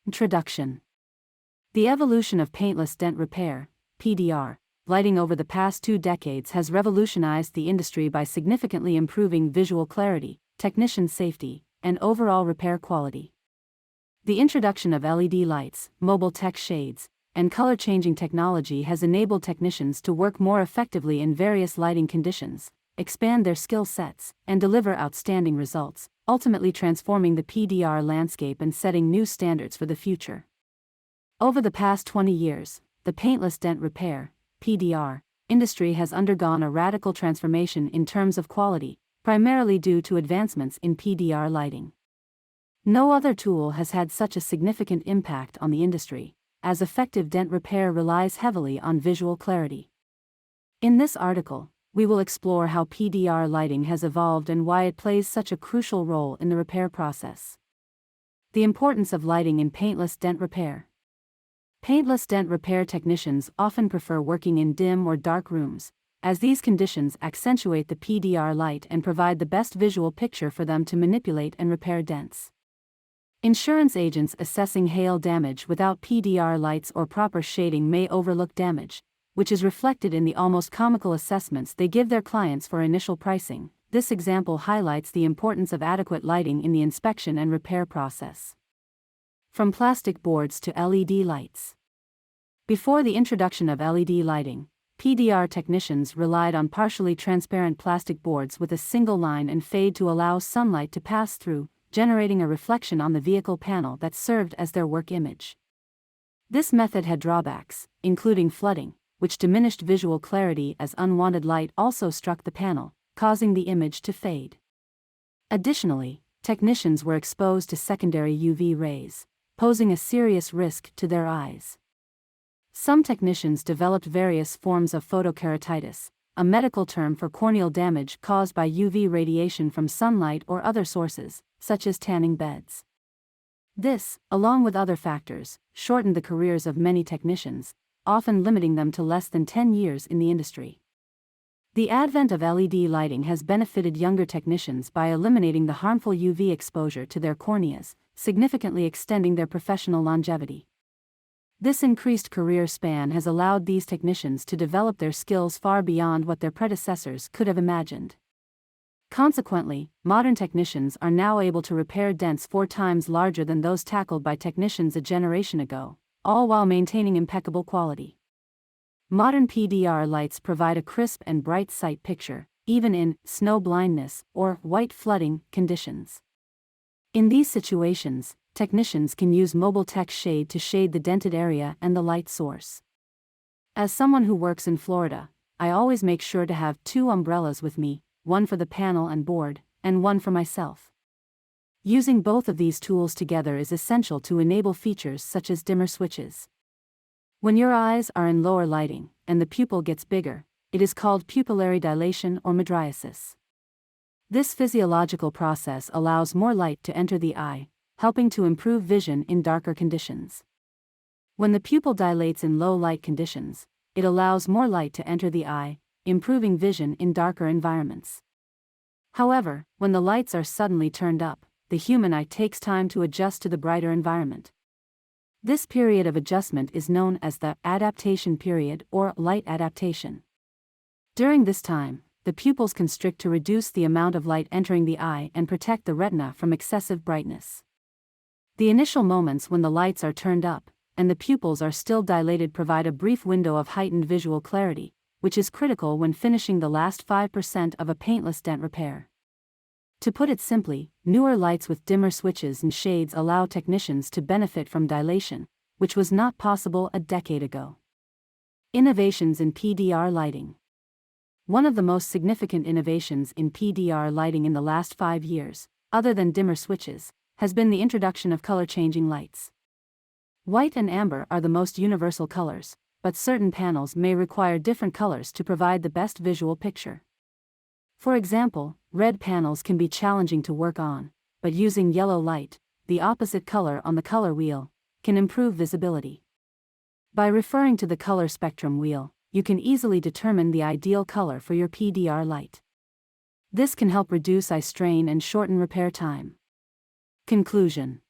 Introduction. The evolution of paintless dent repair, PDR, lighting over the past 2 decades has revolutionized the industry by significantly improving visual clarity, technician safety, and overall repair quality. The introduction of LED lights, mobile tech shades, and color-changing technology has enabled technicians to work more effectively in various lighting conditions, expand their skill sets, and deliver outstanding results, ultimately transforming the PDR landscape and setting new standards for the future. Over the past 20 years, the paintless dent repair, PDR, industry has undergone a radical transformation in terms of quality, primarily due to advancements in PDR lighting. No other tool has had such a significant impact on the industry, as effective dent repair relies heavily on visual clarity. In this article, we will explore how PDR lighting has evolved and why it plays such a crucial role in the repair process. The importance of lighting in paintless dent repair. Paintless dent repair technicians often prefer working in dim or dark rooms, as these conditions accentuate the PDR light and provide the best visual picture for them to manipulate and repair dents. Insurance agents assessing hail damage without PDR lights or proper shading may overlook damage, which is reflected in the almost comical assessments they give their clients for initial pricing. This example highlights the importance of adequate lighting in the inspection and repair process. From plastic boards to LED lights. Before the introduction of LED lighting, PDR technicians relied on partially transparent plastic boards with a single line and fade to allow sunlight to pass through, generating a reflection on the vehicle panel that served as their work image. This method had drawbacks, including flooding, which diminished visual clarity as unwanted light also struck the panel, causing the image to fade. Additionally, technicians were exposed to secondary UV rays, posing a serious risk to their eyes. Some technicians developed various forms of photokeratitis, a medical term for corneal damage caused by UV radiation from sunlight or other sources, such as tanning beds. This, along with other factors, shortened the careers of many technicians, often limiting them to less than 10 years in the industry. The advent of LED lighting has benefited younger technicians by eliminating the harmful UV exposure to their corneas, significantly extending their professional longevity. This increased career span has allowed these technicians to develop their skills far beyond what their predecessors could have imagined. Consequently, modern technicians are now able to repair dents 4 times larger than those tackled by technicians a generation ago, all while maintaining impeccable quality. Modern PDR lights provide a crisp and bright sight picture, even in snow blindness or white flooding conditions. In these situations, technicians can use mobile tech shade to shade the dented area and the light source. As someone who works in Florida, I always make sure to have 2 umbrellas with me, one for the panel and board, and one for myself. Using both of these tools together is essential to enable features such as dimmer switches. When your eyes are in lower lighting, and the pupil gets bigger, it is called pupillary dilation or mydriasis. This physiological process allows more light to enter the eye, helping to improve vision in darker conditions. When the pupil dilates in low light conditions, it allows more light to enter the eye, improving vision in darker environments. However, when the lights are suddenly turned up, the human eye takes time to adjust to the brighter environment. This period of adjustment is known as the adaptation period or light adaptation. During this time, the pupils constrict to reduce the amount of light entering the eye and protect the retina from excessive brightness. The initial moments when the lights are turned up, and the pupils are still dilated provide a brief window of heightened visual clarity, which is critical when finishing the last 5% of a paintless dent repair. To put it simply, newer lights with dimmer switches and shades allow technicians to benefit from dilation, which was not possible a decade ago. Innovations in PDR lighting. One of the most significant innovations in PDR lighting in the last 5 years, other than dimmer switches, has been the introduction of color-changing lights. White and amber are the most universal colors, but certain panels may require different colors to provide the best visual picture. For example, red panels can be challenging to work on, but using yellow light, the opposite color on the color wheel, can improve visibility. By referring to the color spectrum wheel, you can easily determine the ideal color for your PDR light. This can help reduce eye strain and shorten repair time. Conclusion.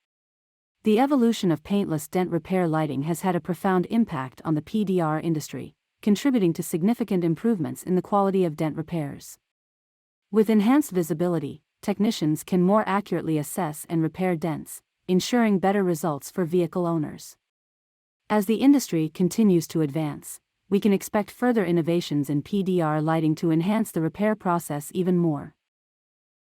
The evolution of paintless dent repair lighting has had a profound impact on the PDR industry, contributing to significant improvements in the quality of dent repairs. With enhanced visibility, technicians can more accurately assess and repair dents, ensuring better results for vehicle owners. As the industry continues to advance, we can expect further innovations in PDR lighting to enhance the repair process even more.